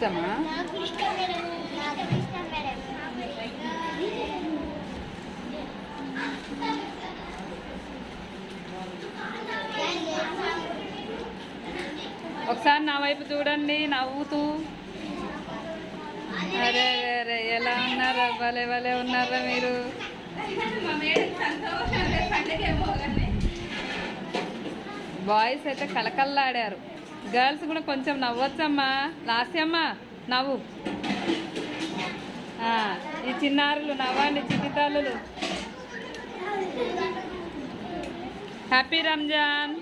ఇష్టమా? ఒకసారి నా వైపు చూడండి నవ్వుతూ. అరే అరే ఎలా ఉన్నారా? భలే భలే ఉన్నారా మీరు? బాయ్స్ అయితే కలకల్లాడారు. గర్ల్స్ కూడా కొంచెం నవ్వొచ్చమ్మా. లాస్యమ్మా నవ్వు. ఈ చిన్నారులు నవ్వండి, చిట్టి తల్లులు. హ్యాపీ రంజాన్.